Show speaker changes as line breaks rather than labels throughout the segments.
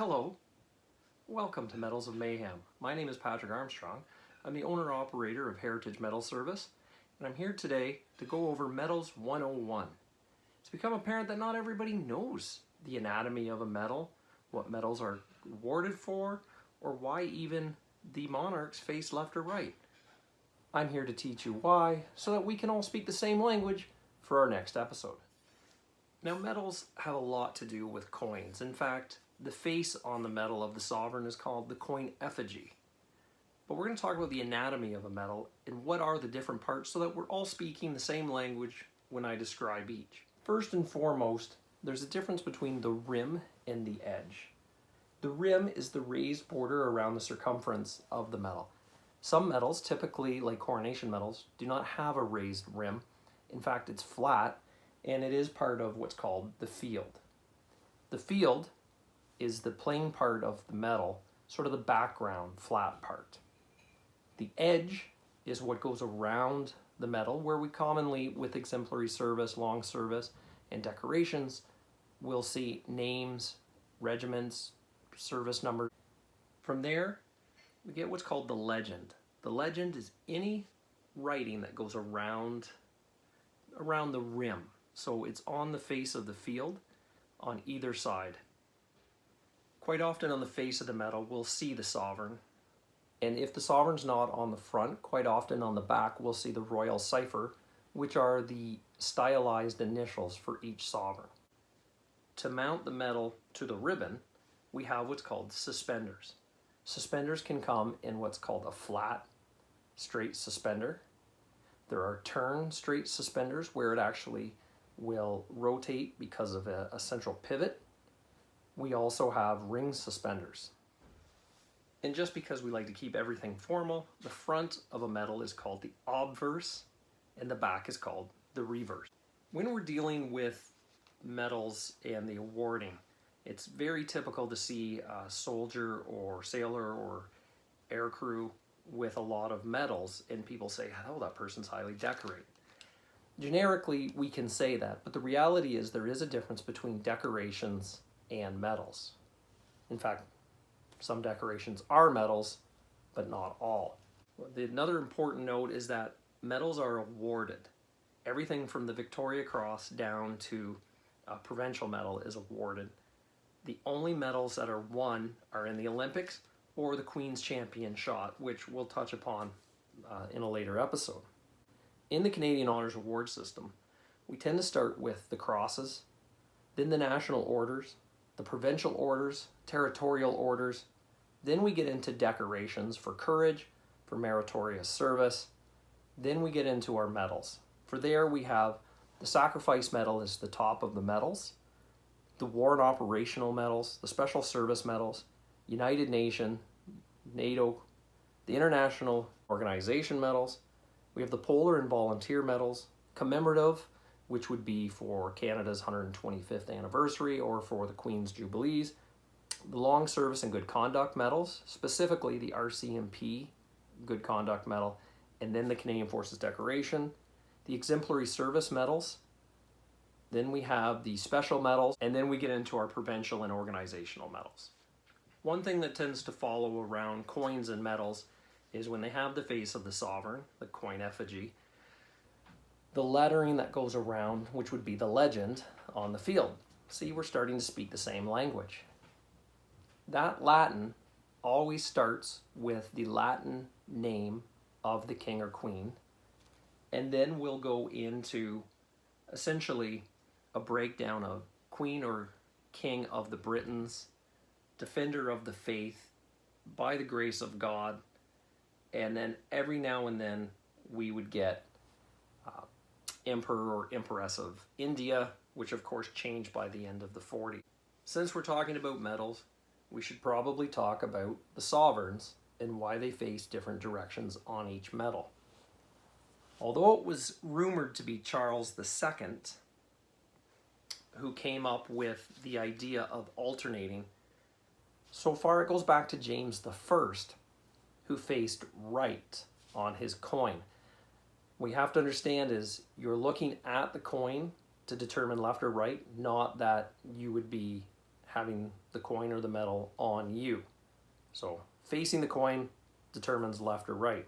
Hello, welcome to Metals of Mayhem. My name is Patrick Armstrong. I'm the owner-operator of Heritage Metal Service, and I'm here today to go over Metals 101. It's become apparent that not everybody knows the anatomy of a metal, what metals are awarded for, or why even the monarchs face left or right. I'm here to teach you why, so that we can all speak the same language for our next episode. Now, metals have a lot to do with coins. In fact, the face on the metal of the sovereign is called the coin effigy. But we're going to talk about the anatomy of a metal and what are the different parts so that we're all speaking the same language when I describe each. First and foremost, there's a difference between the rim and the edge. The rim is the raised border around the circumference of the metal. Some metals, typically like coronation metals, do not have a raised rim. In fact, it's flat, and it is part of what's called the field. The field is the plain part of the metal, sort of the background, flat part. The edge is what goes around the metal, where we commonly, with exemplary service, long service, and decorations, will see names, regiments, service numbers. From there, we get what's called the legend. The legend is any writing that goes around the rim. So it's on the face of the field on either side. Quite often on the face of the metal, we'll see the sovereign. And if the sovereign's not on the front, quite often on the back, we'll see the royal cipher, which are the stylized initials for each sovereign. To mount the metal to the ribbon, we have what's called suspenders. Suspenders can come in what's called a flat, straight suspender. There are turn straight suspenders where it actually will rotate because of a central pivot. We also have ring suspenders. And just because we like to keep everything formal, the front of a metal is called the obverse and the back is called the reverse. When we're dealing with metals and the awarding, it's very typical to see a soldier or sailor or aircrew with a lot of medals, and people say, oh, that person's highly decorated. Generically, we can say that, but the reality is there is a difference between decorations and medals. In fact, some decorations are medals, but not all. Another important note is that medals are awarded. Everything from the Victoria Cross down to a provincial medal is awarded. The only medals that are won are in the Olympics or the Queen's Champion Shot, which we'll touch upon in a later episode. In the Canadian Honours Award system, we tend to start with the crosses, then the national orders, the provincial orders, territorial orders, then we get into decorations for courage, for meritorious service, then we get into our medals. For there we have the sacrifice medal is the top of the medals, the war and operational medals, the special service medals, United Nations, NATO, the international organization medals. We have the polar and volunteer medals, commemorative, which would be for Canada's 125th anniversary or for the Queen's Jubilees, the long service and good conduct medals, specifically the RCMP good conduct medal, and then the Canadian Forces decoration, the exemplary service medals, then we have the special medals, and then we get into our provincial and organizational medals. One thing that tends to follow around coins and medals is when they have the face of the sovereign, the coin effigy, the lettering that goes around, which would be the legend on the field. See, we're starting to speak the same language. That Latin always starts with the Latin name of the king or queen, and then we'll go into essentially a breakdown of queen or king of the Britons, defender of the faith, by the grace of God, and then every now and then we would get Emperor or Empress of India, which of course changed by the end of the 40s. Since we're talking about medals, we should probably talk about the sovereigns and why they face different directions on each medal. Although it was rumored to be Charles II who came up with the idea of alternating, so far it goes back to James I, who faced right on his coin. What you have to understand is you're looking at the coin to determine left or right, not that you would be having the coin or the medal on you. So facing the coin determines left or right.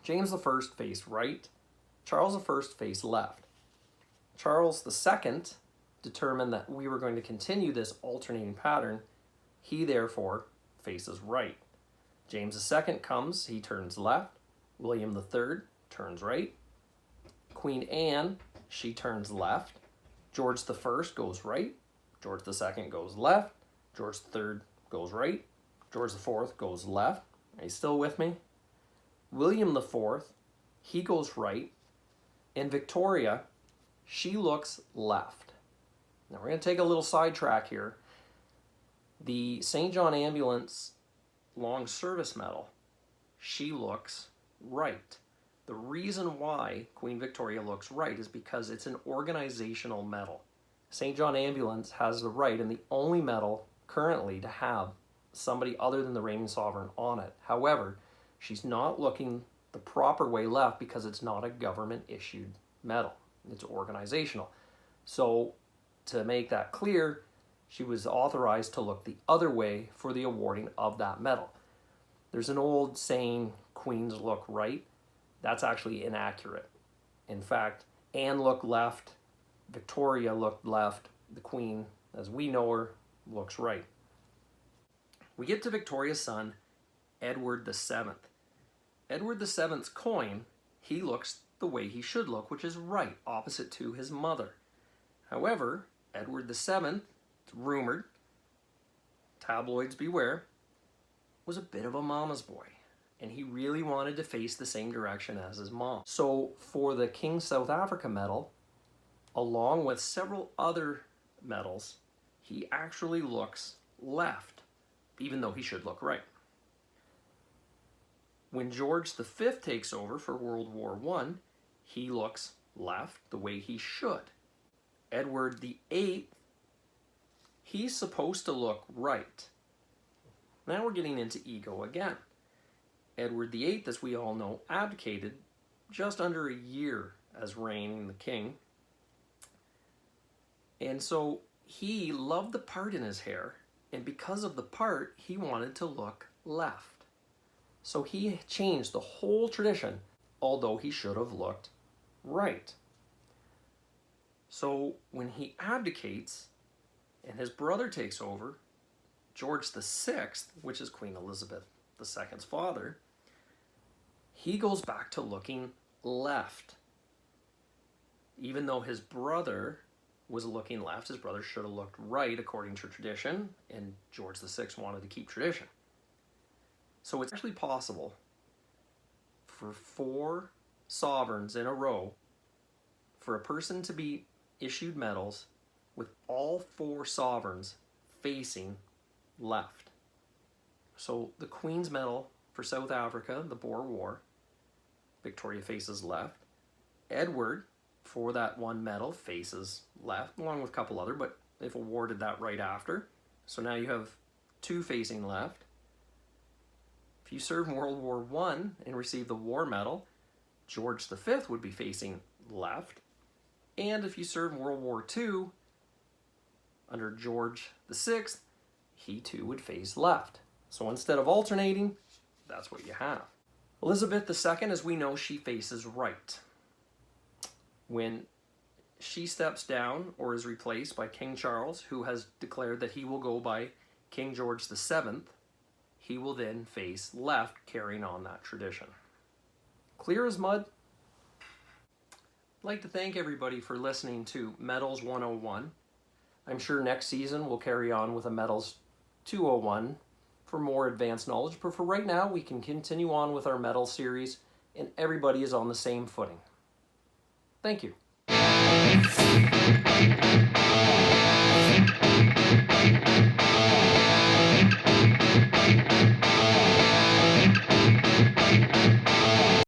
James I faced right. Charles I faced left. Charles II determined that we were going to continue this alternating pattern. He therefore faces right. James II comes, he turns left. William III turns right. Queen Anne, she turns left. George I goes right. George II goes left. George III goes right. George IV goes left. Are you still with me? William IV, he goes right. And Victoria, she looks left. Now we're going to take a little sidetrack here. The St. John Ambulance Long Service Medal, she looks right. The reason why Queen Victoria looks right is because it's an organizational medal. St. John Ambulance has the right and the only medal currently to have somebody other than the reigning sovereign on it. However, she's not looking the proper way left because it's not a government-issued medal. It's organizational. So to make that clear, she was authorized to look the other way for the awarding of that medal. There's an old saying, queens look right. That's actually inaccurate. In fact, Anne looked left, Victoria looked left, the queen, as we know her, looks right. We get to Victoria's son, Edward VII. Edward VII's coin, he looks the way he should look, which is right, opposite to his mother. However, Edward VII, it's rumored, tabloids beware, was a bit of a mama's boy, and he really wanted to face the same direction as his mom. So for the King South Africa medal, along with several other medals, he actually looks left, even though he should look right. When George V takes over for World War I, he looks left the way he should. Edward VIII, he's supposed to look right. Now we're getting into ego again. Edward VIII, as we all know, abdicated just under a year as reigning the king. And so he loved the part in his hair, and because of the part, he wanted to look left. So he changed the whole tradition, although he should have looked right. So when he abdicates and his brother takes over, George VI, which is Queen Elizabeth II's father, he goes back to looking left. Even though his brother was looking left, his brother should have looked right according to tradition, and George VI wanted to keep tradition. So it's actually possible for 4 sovereigns in a row for a person to be issued medals with all 4 sovereigns facing left. So the Queen's Medal for South Africa, the Boer War, Victoria faces left. Edward, for that one medal, faces left, along with a couple other, but they've awarded that right after. So now you have 2 facing left. If you served in World War I and received the War Medal, George V would be facing left. And if you served in World War II, under George VI, he too would face left. So instead of alternating, that's what you have. Elizabeth II, as we know, she faces right. When she steps down or is replaced by King Charles, who has declared that he will go by King George VII, he will then face left, carrying on that tradition. Clear as mud? I'd like to thank everybody for listening to Medals 101. I'm sure next season we'll carry on with a Medals 201 for more advanced knowledge, but for right now we can continue on with our medal series and everybody is on the same footing. Thank you.